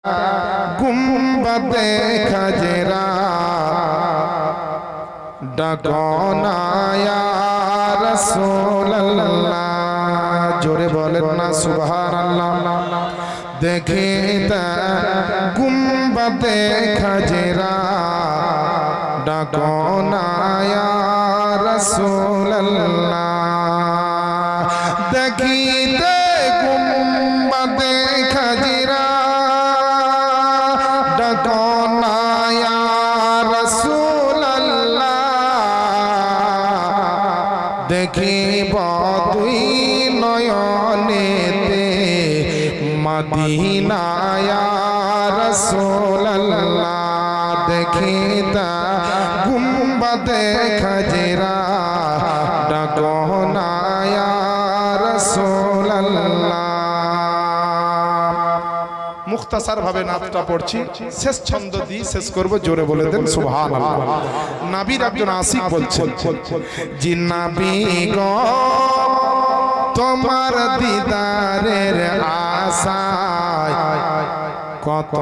गुंबदे खजरा डकोना या रसूल अल्लाह। जोरे बोले ना सुभान अल्लाह। देखे गुंबदे खजरा डकोना या रसूल अल्लाह। देखीते गुंबदे खजरा डकोना या रसूल अल्लाह। देखिब दुई नयनेते मदीना या रसूल अल्लाह। देखिता गुंबदे खजरा डकोना या रसूल अल्लाह। मुख्तसर भावे नातटा पढ़ছি, শেষ ছন্দ দিয়ে শেষ করব। জোরে বলে দেন সুবহানাল্লাহ। নবীর একজন আশিক বলছেন, জি নবী গো তোমার দিদারের আশায় কত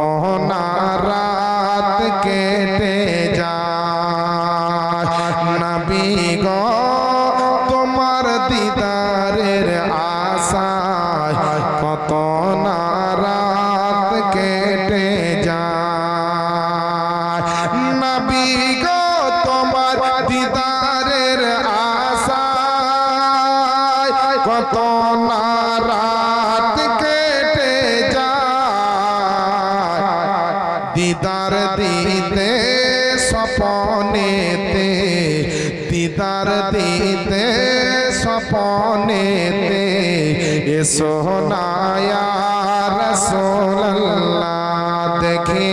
না রাত কেটে যায়। নবী গো তোমার দিদারের আশায় কত না রাত কেটে যায়। নবী গো তোমার দিদারের আশায় কত না রাত কেটে যায়। দিদার দিতে স্বপনেতে, দিদার দিতে স্বপনেতে এসো না ইয়া রাসূলুল্লাহ। দেখে